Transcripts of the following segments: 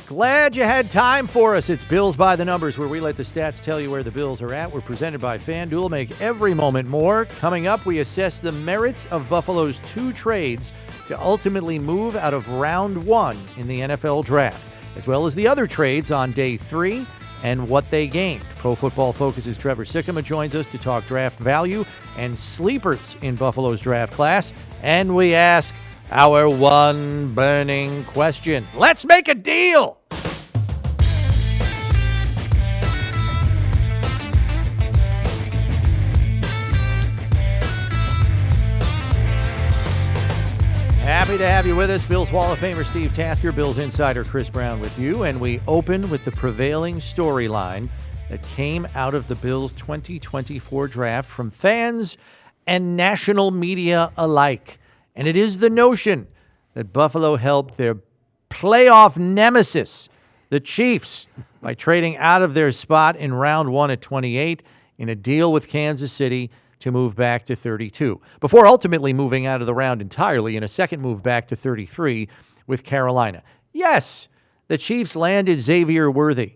Glad you had time for us. It's Bills by the Numbers, where we let the stats tell you where the Bills are at. We're presented by FanDuel. Make every moment more. Coming up, we assess the merits of Buffalo's 2 trades to ultimately move out of round 1 in the NFL draft, as well as the other trades on day 3 and what they gained. Pro Football Focus's Trevor Sikkema joins us to talk draft value and sleepers in Buffalo's draft class. And we ask our one burning question. Let's make a deal! Happy to have you with us. Bills Hall of Famer Steve Tasker, Bills insider Chris Brown with you. And we open with the prevailing storyline that came out of the Bills 2024 draft from fans and national media alike. And it is the notion that Buffalo helped their playoff nemesis, the Chiefs, by trading out of their spot in round 1 at 28 in a deal with Kansas City to move back to 32, before ultimately moving out of the round entirely in a second move back to 33 with Carolina. Yes, the Chiefs landed Xavier Worthy,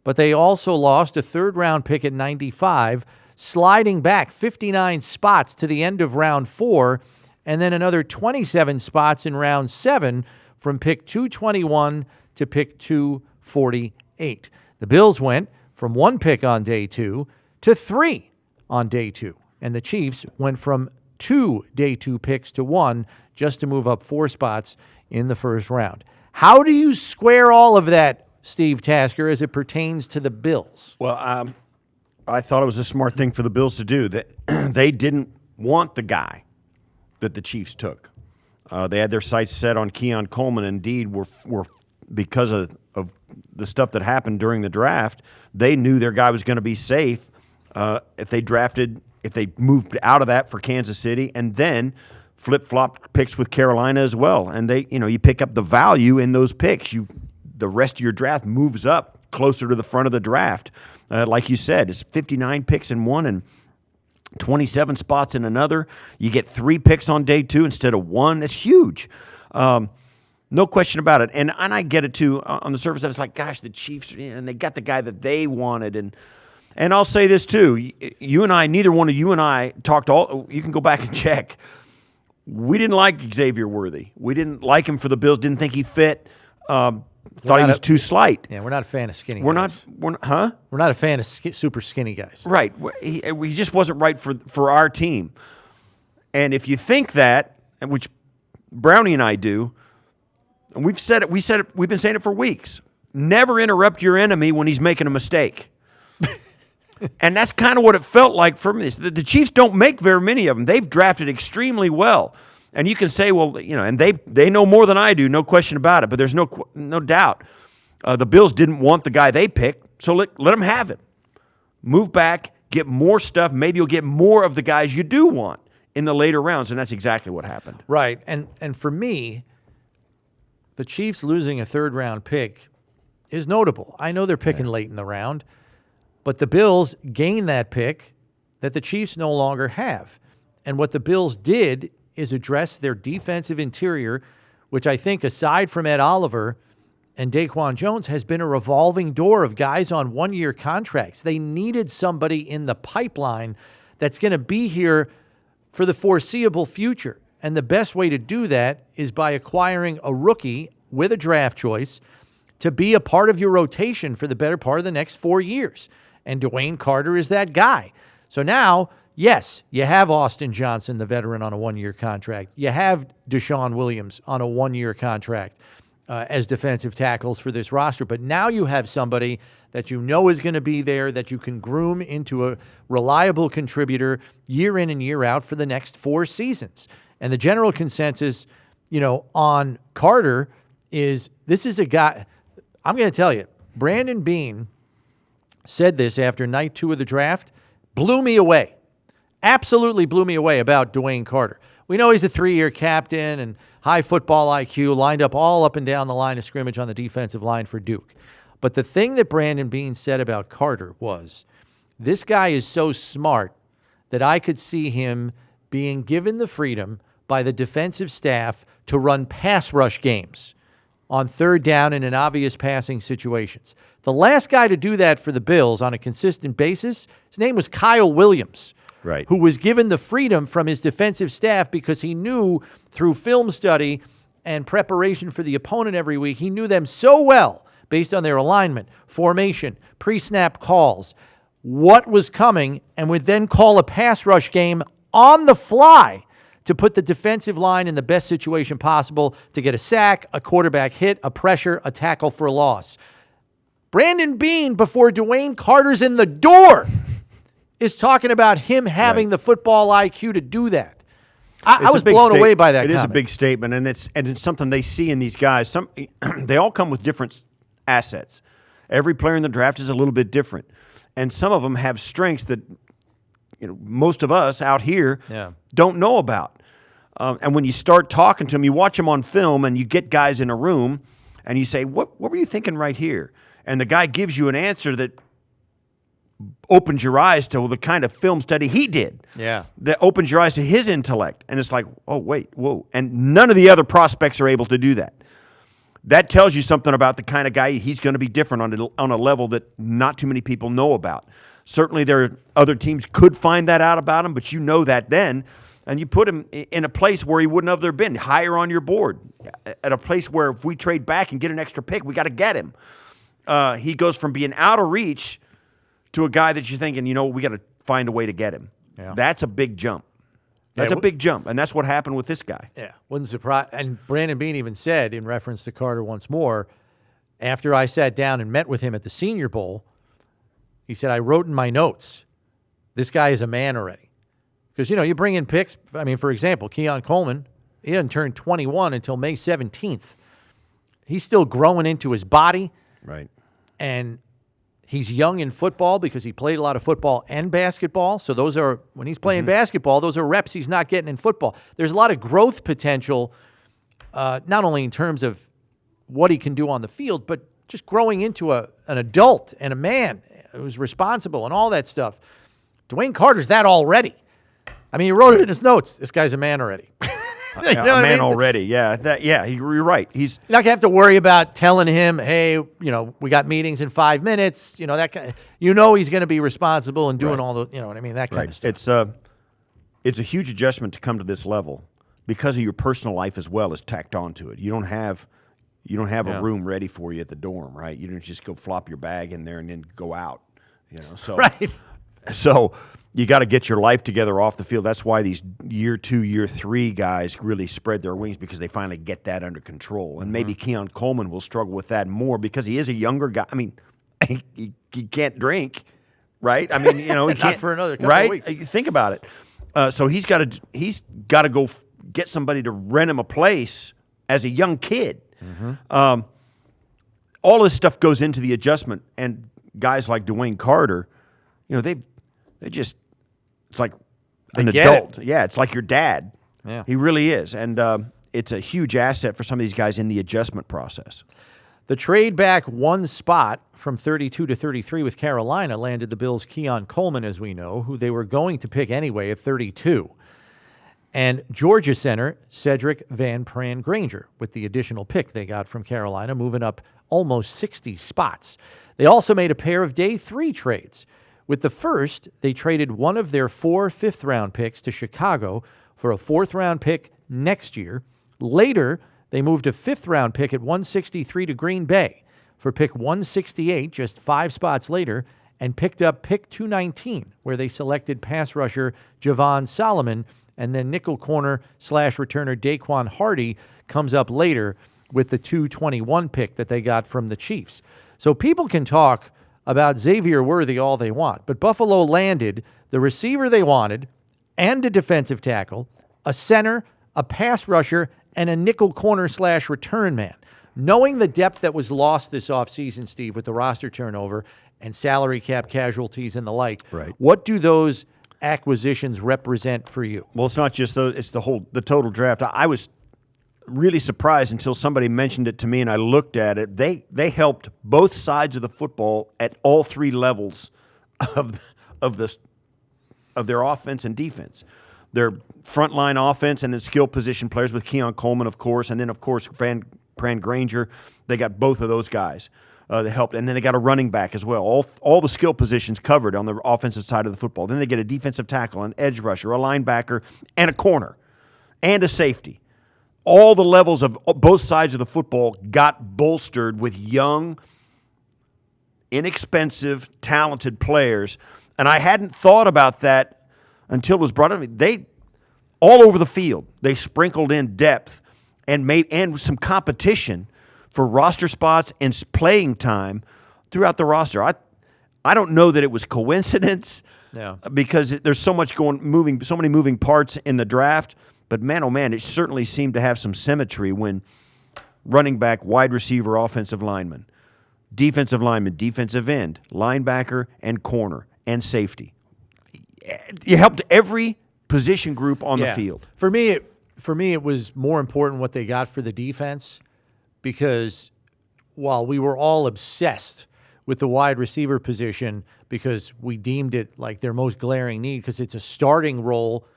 but they also lost a third-round pick at 95, sliding back 59 spots to the end of round 4, and then another 27 spots in round 7 from pick 221 to pick 248. The Bills went from 1 pick on day 2 to 3 on day 2. And the Chiefs went from 2 day 2 picks to 1 just to move up 4 spots in the first round. How do you square all of that, Steve Tasker, as it pertains to the Bills? Well, I thought it was a smart thing for the Bills to do. That they didn't want the guy that the Chiefs took. They had their sights set on Keon Coleman. Indeed, were because of the stuff that happened during the draft, they knew their guy was going to be safe if they moved out of that for Kansas City, and then flip-flopped picks with Carolina as well. And you pick up the value in those picks. The rest of your draft moves up closer to the front of the draft. Like you said, it's 59 picks in one and 27 spots in another. You get 3 picks on day 2 instead of 1. It's huge. No question about it. And I get it, too, on the surface. It's like, gosh, the Chiefs, and they got the guy that they wanted. And I'll say this, too. Neither one of you and I talked all – you can go back and check. We didn't like Xavier Worthy. We didn't like him for the Bills. Didn't think he fit. Thought he was too slight. Yeah, we're not a fan of skinny guys. We're not a fan of super skinny guys. Right. He just wasn't right for our team. And if you think that, which Brownie and I do, and we've been saying it for weeks, never interrupt your enemy when he's making a mistake. And that's kind of what it felt like for me. The Chiefs don't make very many of them. They've drafted extremely well. And you can say, well, and they know more than I do, no question about it. But there's no doubt. The Bills didn't want the guy they picked, so let them have it. Move back, get more stuff. Maybe you'll get more of the guys you do want in the later rounds, and that's exactly what happened. Right. And for me, the Chiefs losing a third-round pick is notable. I know they're picking late in the round, but the Bills gained that pick that the Chiefs no longer have. And what the Bills did is address their defensive interior, which I think, aside from Ed Oliver and Daquan Jones, has been a revolving door of guys on one-year contracts. They needed somebody in the pipeline that's going to be here for the foreseeable future. And the best way to do that is by acquiring a rookie with a draft choice to be a part of your rotation for the better part of the next 4 years. And Dwayne Carter is that guy. So now, yes, you have Austin Johnson, the veteran, on a 1-year contract. You have Deshaun Williams on a 1-year contract as defensive tackles for this roster. But now you have somebody that you know is going to be there, that you can groom into a reliable contributor year in and year out for the next 4 seasons. And the general consensus, on Carter is this is a guy, I'm going to tell you, Brandon Beane said this after night 2 of the draft, blew me away. Absolutely blew me away about Dwayne Carter. We know he's a 3-year captain and high football IQ, lined up all up and down the line of scrimmage on the defensive line for Duke. But the thing that Brandon Beane said about Carter was, this guy is so smart that I could see him being given the freedom by the defensive staff to run pass rush games. on third down and in obvious passing situations. The last guy to do that for the Bills on a consistent basis, his name was Kyle Williams, Right. who was given the freedom from his defensive staff because he knew through film study and preparation for the opponent every week, he knew them so well based on their alignment, formation, pre-snap calls, what was coming, and would then call a pass rush game on the fly to put the defensive line in the best situation possible to get a sack, a quarterback hit, a pressure, a tackle for a loss. Brandon Beane, before Dwayne Carter's in the door, is talking about him having the football IQ to do that. I was blown away by that It comment. is a big statement, and it's something they see in these guys. They all come with different assets. Every player in the draft is a little bit different, and some of them have strengths that most of us out here don't know about. And when you start talking to them, you watch them on film, and you get guys in a room, and you say, "What were you thinking right here?" And the guy gives you an answer that opens your eyes to the kind of film study he did. Yeah. That opens your eyes to his intellect. And it's like, oh, wait, whoa. And none of the other prospects are able to do that. That tells you something about the kind of guy he's going to be different on a level that not too many people know about. Certainly there are other teams could find that out about him, but you know that then. And you put him in a place where he wouldn't have there been, higher on your board, at a place where if we trade back and get an extra pick, we got to get him. He goes from being out of reach to a guy that you're thinking, we got to find a way to get him. Yeah. That's a big jump. That's a big jump, and that's what happened with this guy. Yeah, wouldn't surprise. And Brandon Beane even said, in reference to Carter once more, after I sat down and met with him at the Senior Bowl, he said, I wrote in my notes, this guy is a man already. Because, you bring in picks. I mean, for example, Keon Coleman, he doesn't turn 21 until May 17th. He's still growing into his body. Right. And he's young in football because he played a lot of football and basketball. So those are, when he's playing basketball, those are reps he's not getting in football. There's a lot of growth potential, not only in terms of what he can do on the field, but just growing into an adult and a man who's responsible and all that stuff. Dwayne Carter's that already. I mean, he wrote it in his notes. This guy's a man already. A man already, yeah. You're right. He's You're not going to have to worry about telling him, hey, we got meetings in 5 minutes. That kind of, he's going to be responsible and doing all the, what I mean, that kind of stuff. It's a huge adjustment to come to this level because of your personal life as well is tacked onto it. You don't have a room ready for you at the dorm, right? You don't just go flop your bag in there and then go out, So right. So you got to get your life together off the field. That's why these year 2, year 3 guys really spread their wings because they finally get that under control. And maybe Keon Coleman will struggle with that more because he is a younger guy. I mean, he can't drink, right? I mean, he Not can't for another couple of weeks. Think about it. So he's got to go get somebody to rent him a place as a young kid. All this stuff goes into the adjustment, and guys like Dwayne Carter, it's like an adult. Yeah, it's like your dad. Yeah. He really is. And it's a huge asset for some of these guys in the adjustment process. The trade back one spot from 32 to 33 with Carolina landed the Bills' Keon Coleman, as we know, who they were going to pick anyway at 32. And Georgia center Cedric Van Pran Granger with the additional pick they got from Carolina, moving up almost 60 spots. They also made a pair of day 3 trades. With the first, they traded one of their 4 fifth-round picks to Chicago for a 4th-round pick next year. Later, they moved a 5th-round pick at 163 to Green Bay for pick 168 just 5 spots later and picked up pick 219, where they selected pass rusher Javon Solomon, and then nickel corner / returner Daquan Hardy comes up later with the 221 pick that they got from the Chiefs. So people can talk about Xavier Worthy all they want, but Buffalo landed the receiver they wanted and a defensive tackle, a center, a pass rusher, and a nickel corner / return man. Knowing the depth that was lost this offseason, Steve, with the roster turnover and salary cap casualties and the like, what do those acquisitions represent for you? Well, it's not just those; it's the total draft. I was really surprised until somebody mentioned it to me and I looked at it. They helped both sides of the football at all 3 levels of their offense and defense. Their frontline offense and then skill position players with Keon Coleman, of course, and then of course Van Pran Granger. They got both of those guys that helped. And then they got a running back as well. All the skill positions covered on the offensive side of the football. Then they get a defensive tackle, an edge rusher, a linebacker, and a corner, and a safety. All the levels of both sides of the football got bolstered with young, inexpensive, talented players. And I hadn't thought about that until it was brought up to me. They, all over the field, they sprinkled in depth and some competition for roster spots and playing time throughout the roster. I don't know that it was coincidence because there's so many moving parts in the draft. But man, oh man, it certainly seemed to have some symmetry when running back, wide receiver, offensive lineman, defensive end, linebacker, and corner, and safety. You helped every position group on the field. For me, it was more important what they got for the defense, because while we were all obsessed with the wide receiver position because we deemed it like their most glaring need because it's a starting role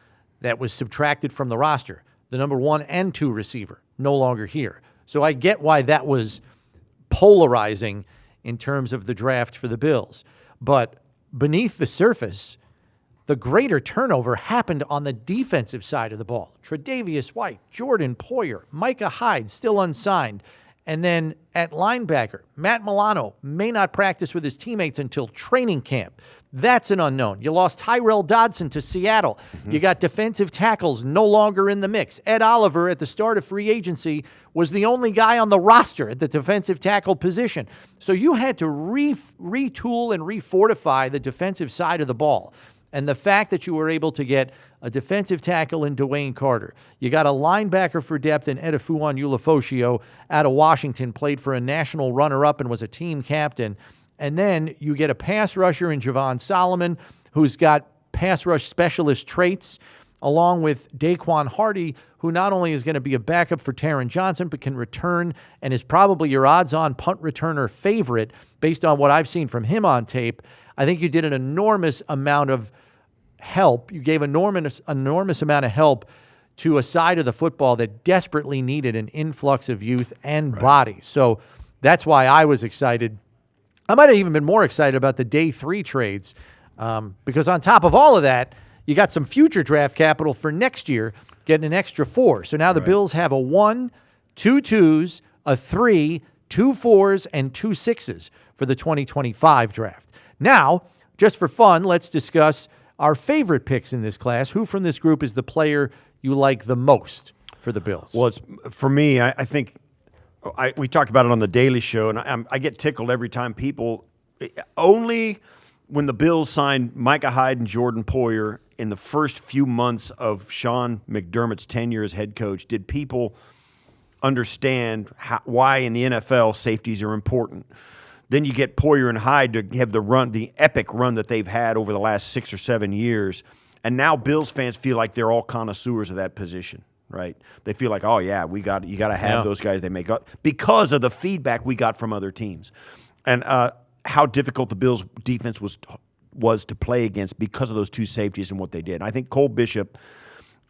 that was subtracted from the roster, the number 1 and 2 receiver no longer here. So I get why that was polarizing in terms of the draft for the Bills. But beneath the surface, the greater turnover happened on the defensive side of the ball. Tre'Davious White, Jordan Poyer, Micah Hyde, still unsigned. And then at linebacker, Matt Milano may not practice with his teammates until training camp. That's an unknown. You lost Tyrell Dodson to Seattle. You got defensive tackles no longer in the mix. Ed Oliver at the start of free agency was the only guy on the roster at the defensive tackle position. So you had to retool and refortify the defensive side of the ball. And the fact that you were able to get a defensive tackle in Dwayne Carter, you got a linebacker for depth in Edefuan Ulafosio out of Washington, played for a national runner-up and was a team captain. And then you get a pass rusher in Javon Solomon, who's got pass rush specialist traits, along with Daquan Hardy, who not only is going to be a backup for Taron Johnson, but can return and is probably your odds-on punt returner favorite based on what I've seen from him on tape. I think you did an enormous amount of help. You gave enormous amount of help to a side of the football that desperately needed an influx of youth and bodies. So that's why I was excited. I might have even been more excited about the day 3 trades because on top of all of that, you got some future draft capital for next year, getting an extra 4. So now the Bills have a 1, 2 2s, a 3, 2 4s, and 2 6s for the 2025 draft. Now, just for fun, let's discuss our favorite picks in this class. Who from this group is the player you like the most for the Bills? Well, for me, I think we talked about it on the Daily Show, and I get tickled every time only when the Bills signed Micah Hyde and Jordan Poyer in the first few months of Sean McDermott's tenure as head coach did people understand why in the NFL safeties are important. Then you get Poyer and Hyde to have the epic run that they've had over the last 6 or 7 years. And now Bills fans feel like they're all connoisseurs of that position, right? They feel like, oh, yeah, you got to have those guys they make up because of the feedback we got from other teams. And how difficult the Bills' defense was to play against because of those 2 safeties and what they did. And I think Cole Bishop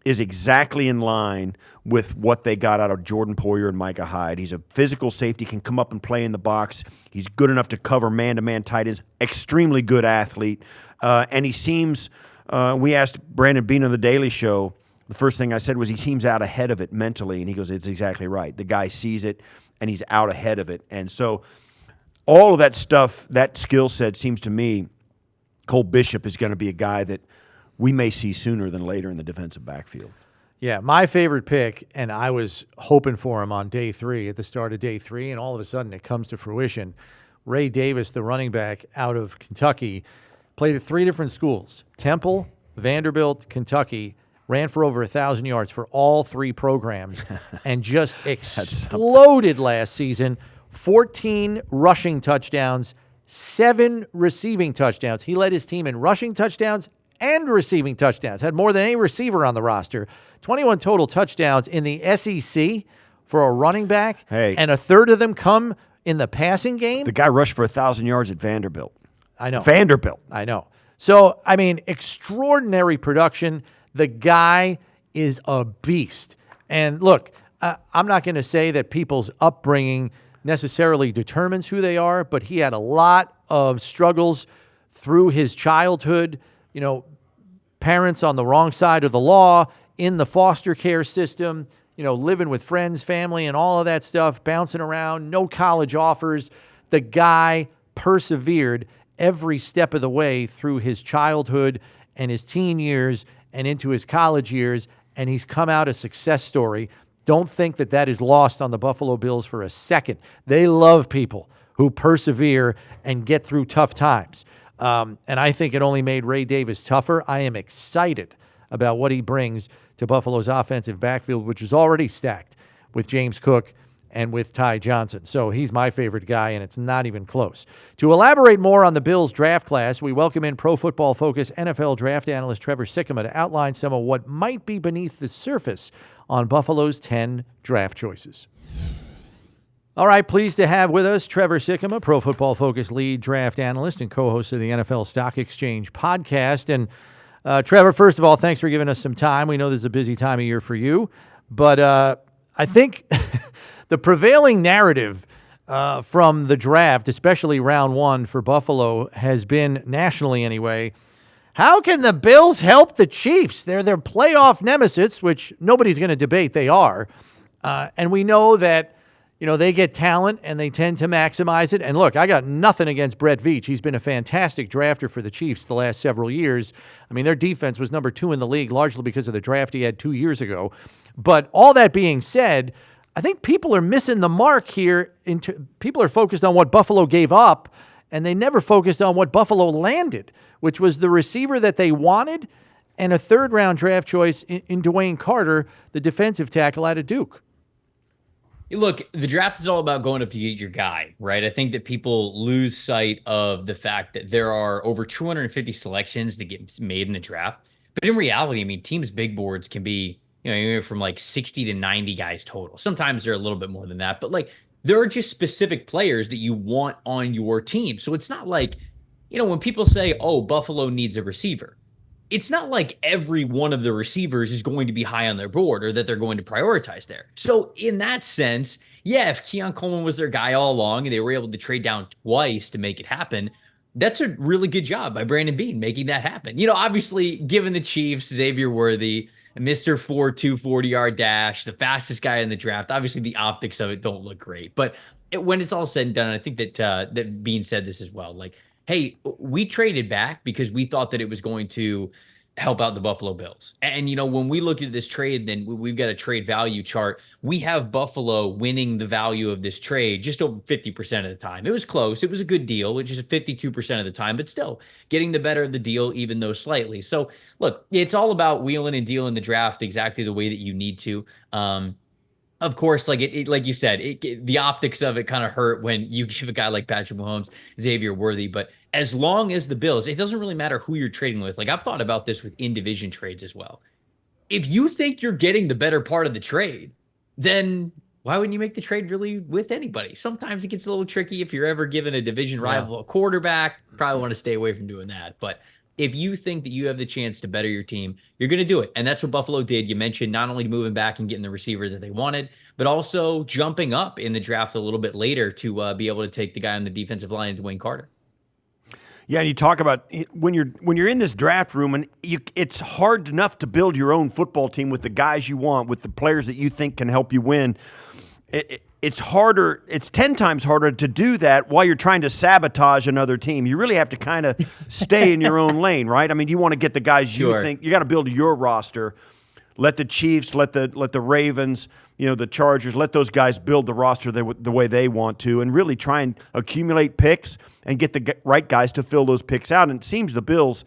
is exactly in line with what they got out of Jordan Poyer and Micah Hyde. He's a physical safety, can come up and play in the box. He's good enough to cover man-to-man tight ends, extremely good athlete. And he seems, we asked Brandon Beane on the Daily Show, the first thing I said was he seems out ahead of it mentally, and he goes, it's exactly right. The guy sees it, and he's out ahead of it. And so all of that stuff, that skill set seems to me, Cole Bishop is going to be a guy that we may see sooner than later in the defensive backfield. Yeah, my favorite pick, and I was hoping for him on day 3, at the start of day 3, and all of a sudden it comes to fruition. Ray Davis, the running back out of Kentucky, played at 3 different schools, Temple, Vanderbilt, Kentucky, ran for over 1,000 yards for all 3 programs, and just exploded last season. 14 rushing touchdowns, 7 receiving touchdowns. He led his team in rushing touchdowns and receiving touchdowns. Had more than any receiver on the roster. 21 total touchdowns in the SEC for a running back, and a third of them come in the passing game. The guy rushed for 1,000 yards at Vanderbilt. I know. Vanderbilt. I know. So, I mean, extraordinary production. The guy is a beast. And look, I'm not going to say that people's upbringing necessarily determines who they are, but he had a lot of struggles through his childhood, parents on the wrong side of the law, in the foster care system, living with friends, family, and all of that stuff, bouncing around, no college offers. The guy persevered every step of the way through his childhood and his teen years and into his college years, and he's come out a success story. Don't think that that is lost on the Buffalo Bills for a second. They love people who persevere and get through tough times. And I think it only made Ray Davis tougher. I am excited about what he brings to Buffalo's offensive backfield, which is already stacked with James Cook and with Ty Johnson. So he's my favorite guy, and it's not even close. To elaborate more on the Bills draft class, we welcome in Pro Football Focus NFL draft analyst Trevor Sikkema to outline some of what might be beneath the surface on Buffalo's 10 draft choices. All right, pleased to have with us Trevor Sikkema, Pro Football Focus lead draft analyst and co-host of the NFL Stock Exchange podcast. And Trevor, first of all, thanks for giving us some time. We know this is a busy time of year for you, but I think the prevailing narrative from the draft, especially round one for Buffalo, has been, nationally anyway, how can the Bills help the Chiefs? They're their playoff nemesis, which nobody's going to debate they are. And we know that, they get talent and they tend to maximize it. And look, I got nothing against Brett Veach. He's been a fantastic drafter for the Chiefs the last several years. I mean, their defense was number 2 in the league, largely because of the draft he had 2 years ago. But all that being said, I think people are missing the mark here. People are focused on what Buffalo gave up, and they never focused on what Buffalo landed, which was the receiver that they wanted and a third-round draft choice in Dwayne Carter, the defensive tackle out of Duke. Look, the draft is all about going up to get your guy, right? I think that people lose sight of the fact that there are over 250 selections that get made in the draft. But in reality, I mean, teams' big boards can be, anywhere from like 60 to 90 guys total. Sometimes they're a little bit more than that, but like there are just specific players that you want on your team. So it's not like, when people say, oh, Buffalo needs a receiver, it's not like every one of the receivers is going to be high on their board or that they're going to prioritize there. So in that sense, yeah, if Keon Coleman was their guy all along and they were able to trade down twice to make it happen, that's a really good job by Brandon Beane making that happen. Obviously, given the Chiefs, Xavier Worthy, Mr. 4.2 40-yard dash, the fastest guy in the draft, obviously the optics of it don't look great. But when it's all said and done, I think that that Beane said this as well. Like, hey, we traded back because we thought that it was going to help out the Buffalo Bills. And, when we look at this trade, then we've got a trade value chart. We have Buffalo winning the value of this trade just over 50% of the time. It was close. It was a good deal, which is 52% of the time, but still getting the better of the deal, even though slightly. So look, it's all about wheeling and dealing the draft exactly the way that you need to. Of course, like like you said, the optics of it kind of hurt when you give a guy like Patrick Mahomes, Xavier Worthy. But as long as the Bills, it doesn't really matter who you're trading with. Like I've thought about this with in-division trades as well. If you think you're getting the better part of the trade, then why wouldn't you make the trade really with anybody? Sometimes it gets a little tricky if you're ever given a division rival a quarterback. Probably want to stay away from doing that. But if you think that you have the chance to better your team, you're going to do it. And that's what Buffalo did. You mentioned not only moving back and getting the receiver that they wanted, but also jumping up in the draft a little bit later to be able to take the guy on the defensive line, Dwayne Carter. Yeah, and you talk about when you're in this draft room, and it's hard enough to build your own football team with the guys you want, with the players that you think can help you win. It's harder. It's 10 times harder to do that while you're trying to sabotage another team. You really have to kind of stay in your own lane, right? I mean, you want to get the guys you think. You got to build your roster. Let the Chiefs, let the Ravens, the Chargers, let those guys build the roster the way they want to, and really try and accumulate picks and get the right guys to fill those picks out. And it seems the Bills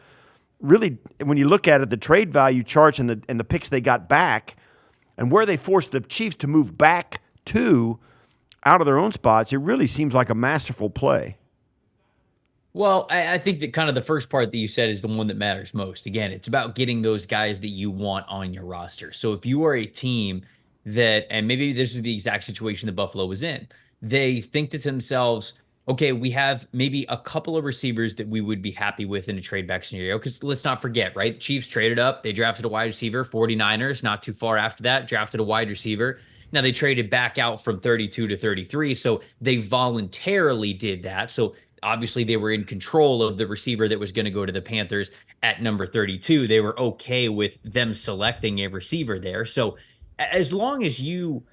really, when you look at it, the trade value charts and the picks they got back, and where they forced the Chiefs to move back to out of their own spots, it really seems like a masterful play. Well, I think that kind of the first part that you said is the one that matters most. Again, it's about getting those guys that you want on your roster. So if you are a team that, and maybe this is the exact situation that Buffalo was in, they think to themselves, okay, we have maybe a couple of receivers that we would be happy with in a trade back scenario. Because let's not forget, right? The Chiefs traded up. They drafted a wide receiver. 49ers, not too far after that, drafted a wide receiver. Now they traded back out from 32 to 33, so they voluntarily did that. So obviously they were in control of the receiver that was going to go to the Panthers at number 32. They were okay with them selecting a receiver there. So as long as you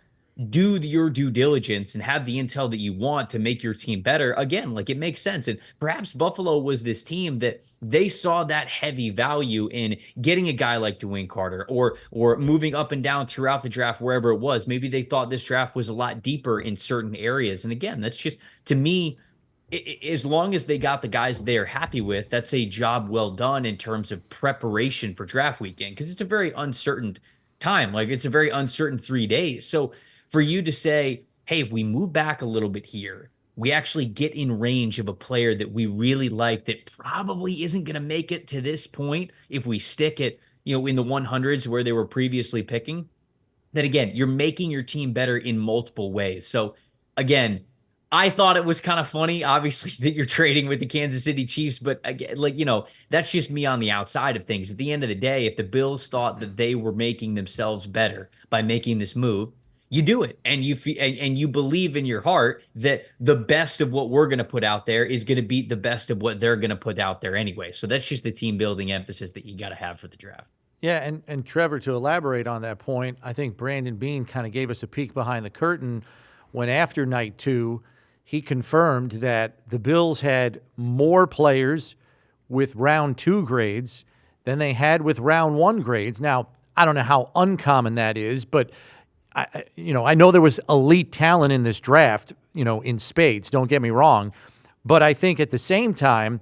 do your due diligence and have the intel that you want to make your team better, again, like, it makes sense. And perhaps Buffalo was this team that they saw that heavy value in getting a guy like Dwayne Carter, or moving up and down throughout the draft, wherever it was. Maybe they thought this draft was a lot deeper in certain areas. And again, that's just, to me, as long as they got the guys they're happy with, that's a job well done in terms of preparation for draft weekend, because it's a very uncertain time. Like, it's a very uncertain 3 days. So for you to say, hey, if we move back a little bit here, we actually get in range of a player that we really like that probably isn't going to make it to this point if we stick it, in the 100s where they were previously picking, then again, you're making your team better in multiple ways. So again, I thought it was kind of funny, obviously, that you're trading with the Kansas City Chiefs, but again, that's just me on the outside of things. At the end of the day, if the Bills thought that they were making themselves better by making this move, you do it, and you believe in your heart that the best of what we're going to put out there is going to beat the best of what they're going to put out there anyway. So that's just the team building emphasis that you got to have for the draft. Yeah, and Trevor, to elaborate on that point, I think Brandon Beane kind of gave us a peek behind the curtain when, after night 2, he confirmed that the Bills had more players with round 2 grades than they had with round 1 grades. Now, I don't know how uncommon that is, but I know there was elite talent in this draft, in spades, don't get me wrong. But I think at the same time,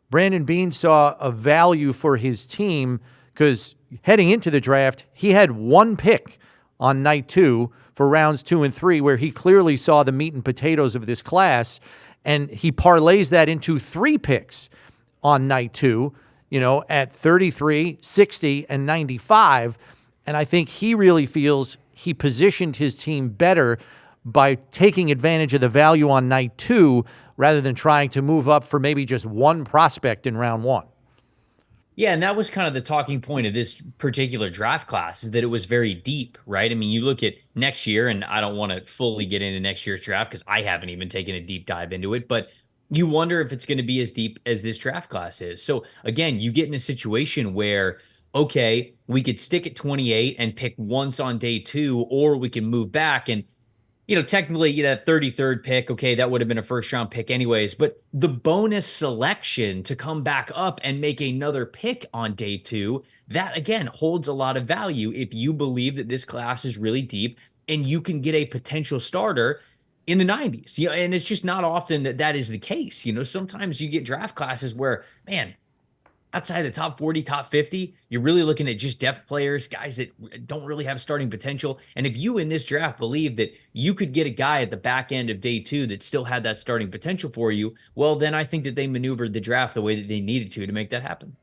Brandon Beane saw a value for his team, because heading into the draft, he had 1 pick on night 2 for rounds 2 and 3, where he clearly saw the meat and potatoes of this class, and he parlays that into 3 picks on night 2, at 33, 60, and 95. And I think he really feels he positioned his team better by taking advantage of the value on night 2 rather than trying to move up for maybe just 1 prospect in round 1. Yeah, and that was kind of the talking point of this particular draft class, is that it was very deep, right? I mean, you look at next year, and I don't want to fully get into next year's draft because I haven't even taken a deep dive into it, but you wonder if it's going to be as deep as this draft class is. So again, you get in a situation where, okay, we could stick at 28 and pick once on day 2, or we can move back and, technically, that 33rd pick, okay, that would have been a first round pick anyways, but the bonus selection to come back up and make another pick on day 2, that again holds a lot of value if you believe that this class is really deep and you can get a potential starter in the 90s. And it's just not often that is the case. Sometimes you get draft classes where, man, outside the top 40, top 50, you're really looking at just depth players, guys that don't really have starting potential. And if you in this draft believe that you could get a guy at the back end of day 2 that still had that starting potential for you, well, then I think that they maneuvered the draft the way that they needed to make that happen.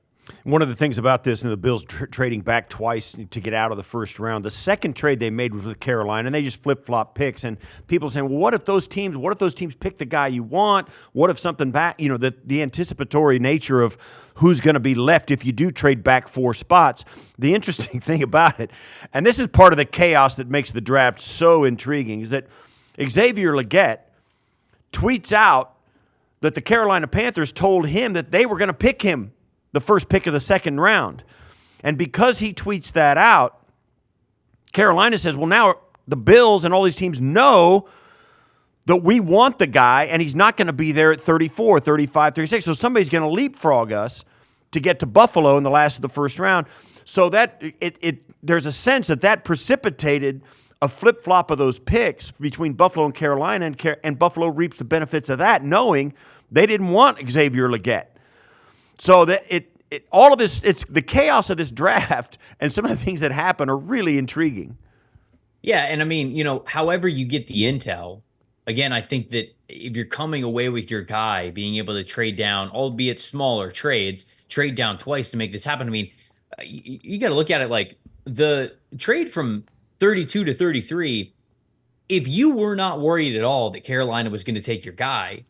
One of the things about this, and the Bills trading back twice to get out of the first round, the second trade they made was with Carolina, and they just flip-flop picks. And people saying, well, what if those teams pick the guy you want? What if something back, the anticipatory nature of who's going to be left if you do trade back 4 spots. The interesting thing about it, and this is part of the chaos that makes the draft so intriguing, is that Xavier Legette tweets out that the Carolina Panthers told him that they were going to pick him the first pick of the second round. And because he tweets that out, Carolina says, well, now the Bills and all these teams know that we want the guy, and he's not going to be there at 34, 35, 36. So somebody's going to leapfrog us to get to Buffalo in the last of the first round. So that there's a sense that precipitated a flip-flop of those picks between Buffalo and Carolina, and Buffalo reaps the benefits of that, knowing they didn't want Xavier Legette. So that all of this, it's the chaos of this draft, and some of the things that happen are really intriguing. Yeah, and I mean, however you get the intel, again, I think that if you're coming away with your guy being able to trade down, albeit smaller trades, trade down twice to make this happen. I mean, you got to look at it like the trade from 32 to 33. If you were not worried at all that Carolina was going to take your guy,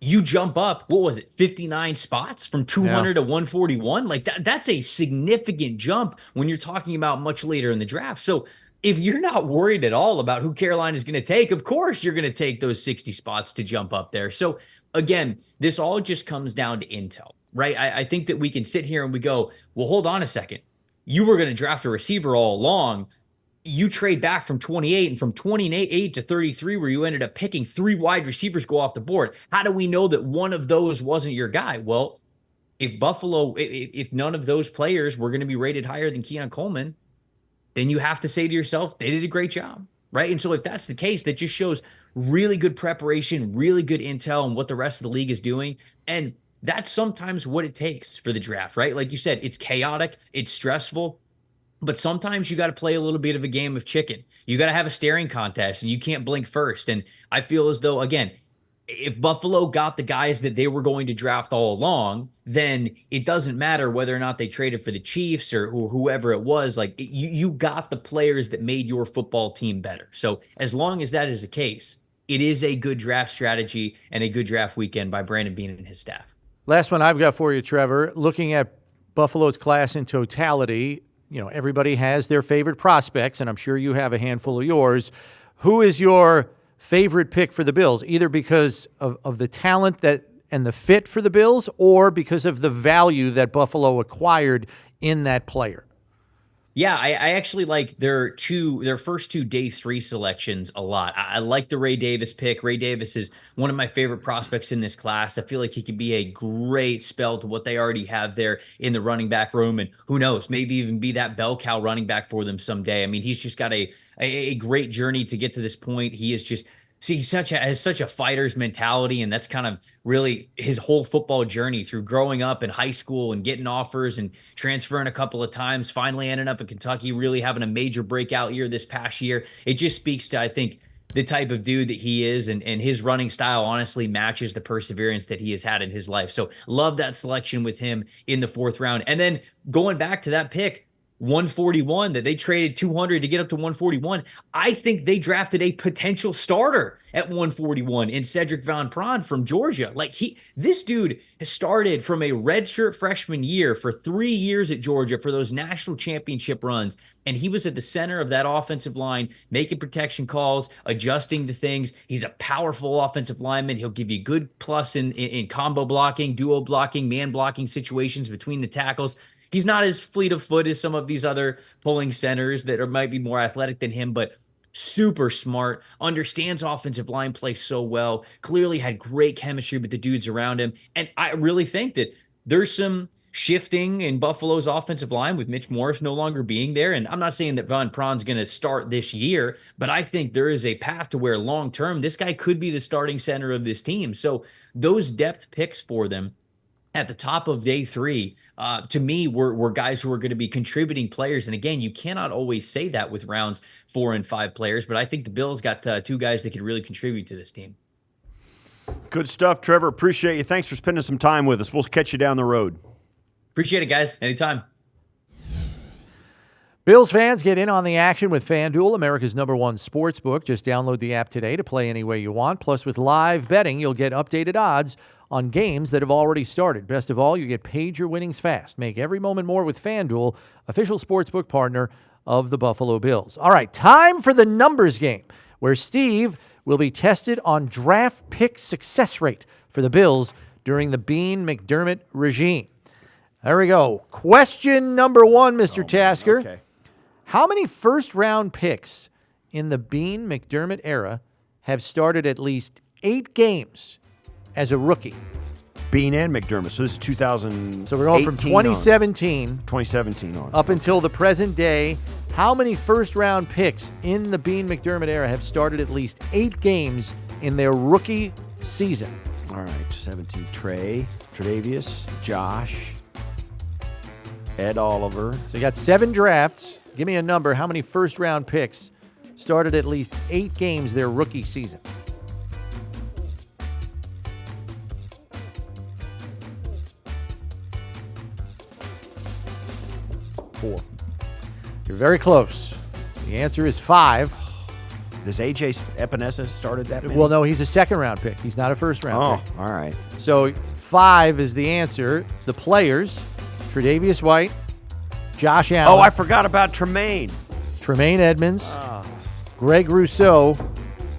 you jump up, what was it, 59 spots from 200 to 141? Like that's a significant jump when you're talking about much later in the draft. So if you're not worried at all about who Carolina is going to take, of course you're going to take those 60 spots to jump up there. So again, this all just comes down to intel, right? I think that we can sit here and we go, well, hold on a second. You were going to draft a receiver all along. You trade back from 28 and from 28 to 33, where you ended up picking 3 wide receivers go off the board. How do we know that one of those wasn't your guy? Well, if Buffalo, if none of those players were going to be rated higher than Keon Coleman, then you have to say to yourself, they did a great job, right? And so if that's the case, that just shows really good preparation, really good intel on what the rest of the league is doing. And that's sometimes what it takes for the draft, right? Like you said, it's chaotic, it's stressful, but sometimes you got to play a little bit of a game of chicken. You got to have a staring contest and you can't blink first. And I feel as though, again, if Buffalo got the guys that they were going to draft all along, then it doesn't matter whether or not they traded for the Chiefs or whoever it was. Like you got the players that made your football team better. So as long as that is the case, it is a good draft strategy and a good draft weekend by Brandon Beane and his staff. Last one I've got for you, Trevor. Looking at Buffalo's class in totality, everybody has their favorite prospects, and I'm sure you have a handful of yours. Who is your favorite pick for the Bills, either because of the talent that and the fit for the Bills or because of the value that Buffalo acquired in that player? Yeah, I actually like their first 2 day 3 selections a lot. I like the Ray Davis pick. Ray Davis is one of my favorite prospects in this class. I feel like he could be a great spell to what they already have there in the running back room. And who knows, maybe even be that bell cow running back for them someday. I mean, he's just got a great journey to get to this point. He is just, has such a fighter's mentality, and that's kind of really his whole football journey through growing up in high school and getting offers and transferring a couple of times, finally ending up in Kentucky, really having a major breakout year this past year. It just speaks to, I think, the type of dude that he is, and his running style honestly matches the perseverance that he has had in his life. So love that selection with him in the 4th round. And then going back to that pick, 141, that they traded 200 to get up to 141. I think they drafted a potential starter at 141 in Cedric Van Pran from Georgia. Like this dude has started from a redshirt freshman year for 3 years at Georgia for those national championship runs. And he was at the center of that offensive line, making protection calls, adjusting to things. He's a powerful offensive lineman. He'll give you good plus in combo blocking, duo blocking, man blocking situations between the tackles. He's not as fleet of foot as some of these other pulling centers that might be more athletic than him, but super smart, understands offensive line play so well, clearly had great chemistry with the dudes around him. And I really think that there's some shifting in Buffalo's offensive line with Mitch Morris no longer being there. And I'm not saying that Van Pran's going to start this year, but I think there is a path to where long-term this guy could be the starting center of this team. So those depth picks for them at the top of day 3, to me, were guys who are going to be contributing players. And again, you cannot always say that with rounds 4 and 5 players, but I think the Bills got 2 guys that could really contribute to this team. Good stuff, Trevor. Appreciate you. Thanks for spending some time with us. We'll catch you down the road. Appreciate it, guys. Anytime. Bills fans, get in on the action with FanDuel, America's #1 sportsbook. Just download the app today to play any way you want. Plus, with live betting, you'll get updated odds on games that have already started. Best of all, you get paid your winnings fast. Make every moment more with FanDuel, official sportsbook partner of the Buffalo Bills. All right, time for the numbers game, where Steve will be tested on draft pick success rate for the Bills during the Beane-McDermott regime. There we go. Question number 1, Mr. Tasker. Okay. How many first-round picks in the Beane-McDermott era have started at least 8 games as a rookie? Beane and McDermott. So this is 2000. So we're going from 2017 on. up until the present day. How many first-round picks in the Beane-McDermott era have started at least 8 games in their rookie season? All right, 17. Tre'Davious, Josh, Ed Oliver. So you got 7 drafts. Give me a number. How many first-round picks started at least 8 games their rookie season? 4. You're very close. The answer is 5. Does A.J. Epinesa started that many? Well, no, he's a second-round pick. He's not a first-round pick. Oh, all right. So 5 is the answer. The players, Tre'Davious White, Josh Allen. Oh, I forgot about Tremaine. Tremaine Edmonds, Greg Rousseau,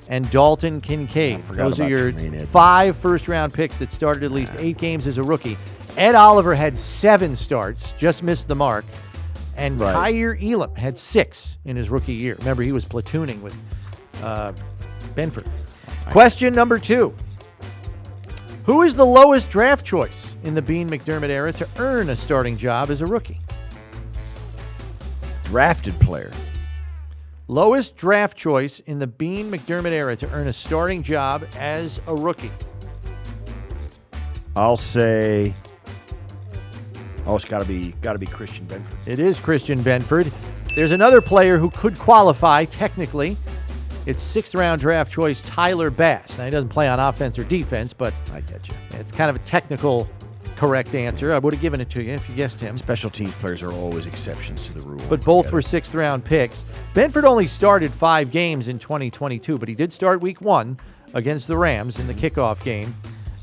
and Dalton Kincaid. forgot Those are about your Tremaine Edmonds. 5 first-round picks that started at least 8 games as a rookie. Ed Oliver had 7 starts, just missed the mark. And Kyer Elam had 6 in his rookie year. Remember, he was platooning with Benford. Question number 2. Who is the lowest draft choice in the Beane-McDermott era to earn a starting job as a rookie? Drafted player. Lowest draft choice in the Beane-McDermott era to earn a starting job as a rookie. I'll say. Oh, it's got to be Christian Benford. It is Christian Benford. There's another player who could qualify technically. It's 6th-round draft choice Tyler Bass. Now, he doesn't play on offense or defense, but I get you. it's kind of a technical correct answer. I would have given it to you if you guessed him. Special teams players are always exceptions to the rule. But both were 6th-round picks. Benford only started 5 games in 2022, but he did start week 1 against the Rams in the kickoff game.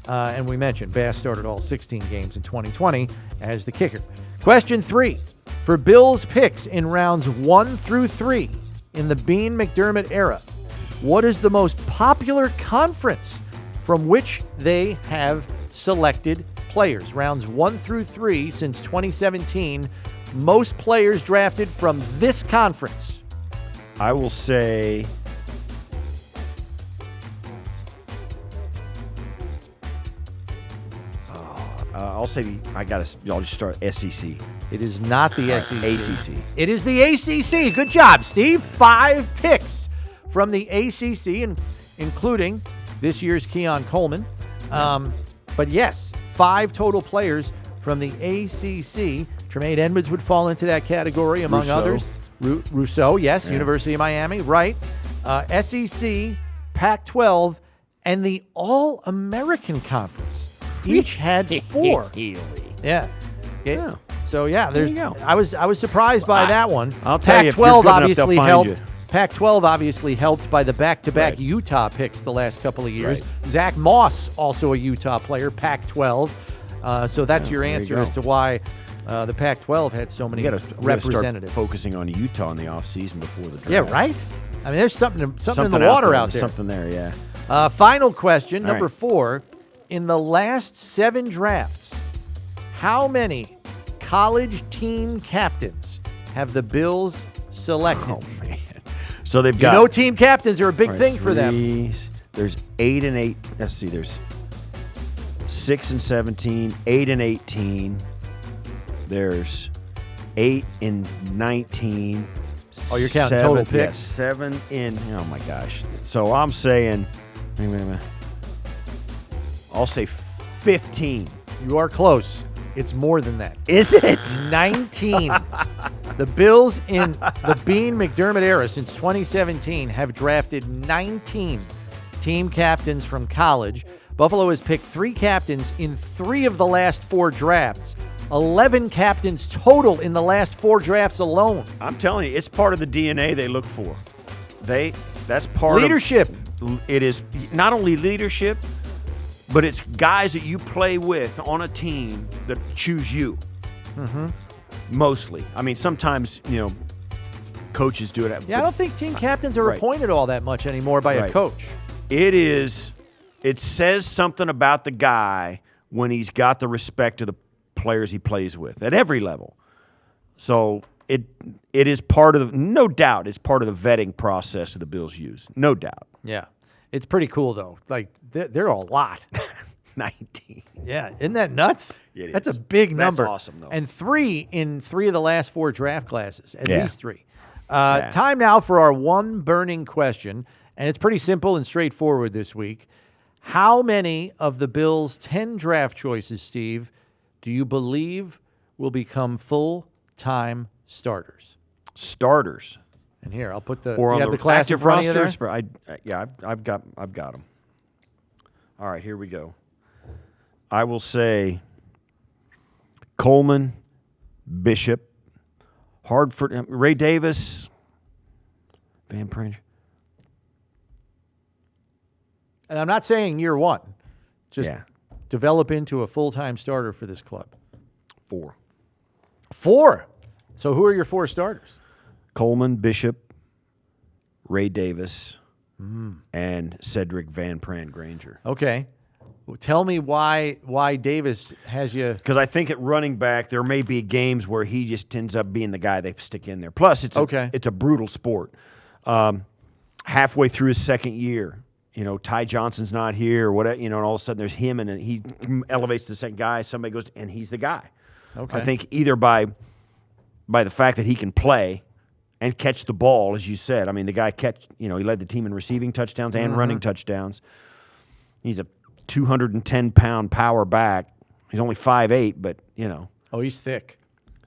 And we mentioned Bass started all 16 games in 2020 as the kicker. Question 3. For Bills picks in rounds 1 through 3 in the Beane-McDermott era, what is the most popular conference from which they have selected players? Rounds 1 through 3 since 2017, most players drafted from this conference. I will say. I'll just start SEC. It is not the SEC. ACC. It is the ACC. Good job, Steve. 5 picks from the ACC, including this year's Keon Coleman. But yes, 5 total players from the ACC. Tremaine Edmonds would fall into that category, among Rousseau. others. Rousseau, yes, University of Miami, right. SEC, Pac-12, and the All-American Conference. Each had 4. Yeah. Yeah. So yeah, There you go. I was surprised by that one. I'll tell you, if you're Pac-12 good enough, obviously they'll find helped. you. Pac-12 obviously helped by the back-to-back Right. Utah picks the last couple of years. Right. Zach Moss, also a Utah player, Pac-12. So that's your there you answer go. as to why the Pac-12 had so many We got to representatives. start focusing on Utah in the offseason before the draft. Yeah, right? I mean, there's something in the Something water out There's there. something there, yeah. Final question, All number right. 4. In the last 7 drafts, how many college team captains have the Bills selected? Oh, man. So they've You got. know team captains are a big all right, thing for them. There's 8 and 8. Let's see. There's 6 and 17, 8 and 18. There's 8 and 19. Oh, you're counting total 7 picks? 7 in. Oh my gosh. So I'm saying. Wait a minute. I'll say 15. You are close. It's more than that. Is it? 19. The Bills in the Beane-McDermott era since 2017 have drafted 19 team captains from college. Buffalo has picked 3 captains in 3 of the last 4 drafts. 11 captains total in the last 4 drafts alone. I'm telling you, it's part of the DNA they look for. That's part Leadership. of it is not only leadership, but it's guys that you play with on a team that choose you. Mm-hmm. Mostly. I mean, sometimes, coaches do it. Yeah, I don't think team captains are Right. appointed all that much anymore by a Right. coach. It says something about the guy when he's got the respect of the players he plays with at every level. So it is part of no doubt, it's part of the vetting process that the Bills use. No doubt. Yeah. It's pretty cool, though. Like, there are a lot. 19. Yeah, isn't that nuts? It That's is. a big That's number. awesome, though. And 3 in 3 of the last 4 draft classes, at Yeah. least 3. Yeah. Time now for our one burning question, and it's pretty simple and straightforward this week. How many of the Bills' 10 draft choices, Steve, do you believe will become full-time starters? Starters. And here, I'll put the Or you on have the the class in active front of you there? rosters. I've got them. All right, here we go. I will say Coleman, Bishop, Hardford, Ray Davis, Van Prange. And I'm not saying year one. Just Yeah. develop into a full-time starter for this club. 4. 4. So who are your 4 starters? Coleman, Bishop, Ray Davis, and Cedric Van Pran Granger. Okay. Well, tell me why Davis has you. Because I think at running back, there may be games where he just ends up being the guy they stick in there. Plus, it's a brutal sport. Halfway through his second year, Ty Johnson's not here or whatever, and all of a sudden there's him, and he elevates the second guy. Somebody goes, and he's the guy. Okay. I think either by the fact that he can play and catch the ball, as you said. I mean, the guy he led the team in receiving touchdowns and running touchdowns. He's a 210-pound power back. He's only 5'8", but, Oh, he's thick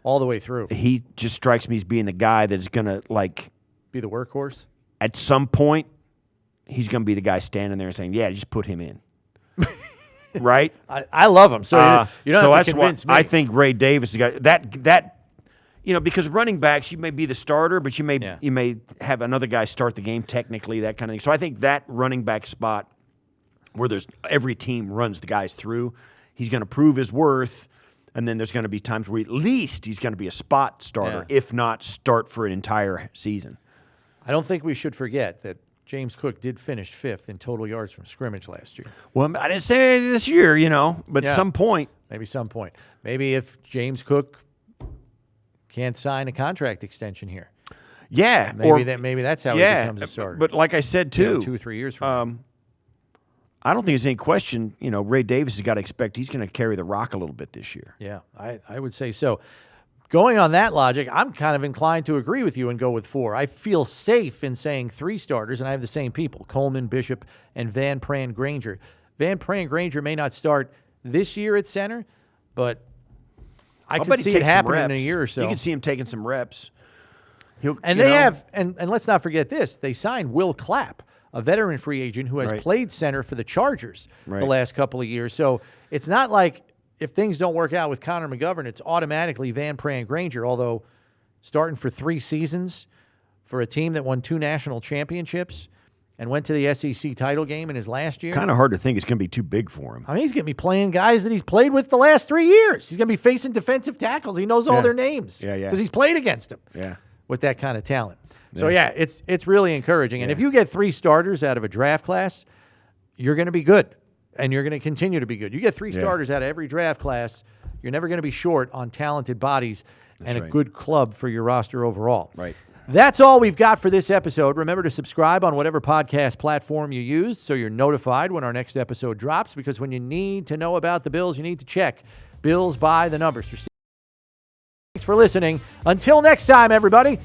all the way through. He just strikes me as being the guy that's going to, be the workhorse? At some point, he's going to be the guy standing there and saying, yeah, just put him in. Right? I love him. So you don't have to convince me. I think Ray Davis is the guy. That because running backs, you may be the starter, but you may have another guy start the game technically, that kind of thing. So I think that running back spot where every team runs the guys through, he's going to prove his worth, and then there's going to be times where at least he's going to be a spot starter, if not start for an entire season. I don't think we should forget that James Cook did finish 5th in total yards from scrimmage last year. Well, I didn't say this year, but some point. Maybe some point. Maybe if James Cook can't sign a contract extension here. Yeah. Maybe that's how he becomes a starter. But like I said, too. 2 or 3 years from now. I don't think there's any question, Ray Davis has got to expect he's going to carry the rock a little bit this year. Yeah, I would say so. Going on that logic, I'm kind of inclined to agree with you and go with 4. I feel safe in saying 3 starters, and I have the same people, Coleman, Bishop, and Van Pran Granger. Van Pran Granger may not start this year at center, but I could see it happening in a year or so. You can see him taking some reps. And let's not forget this, they signed Will Clapp, a veteran free agent who has played center for the Chargers the last couple of years. So it's not like if things don't work out with Connor McGovern, it's automatically Van Pran Granger, although starting for 3 seasons for a team that won 2 national championships and went to the SEC title game in his last year. Kind of hard to think it's going to be too big for him. I mean, he's going to be playing guys that he's played with the last 3 years. He's going to be facing defensive tackles. He knows all their names. Yeah. Because he's played against them. Yeah. With that kind of talent. So, it's really encouraging. And if you get 3 starters out of a draft class, you're going to be good. And you're going to continue to be good. You get 3 starters out of every draft class, you're never going to be short on talented bodies and a good club for your roster overall. Right. That's all we've got for this episode. Remember to subscribe on whatever podcast platform you use so you're notified when our next episode drops, because when you need to know about the Bills, you need to check Bills by the Numbers. Thanks for listening. Until next time, everybody.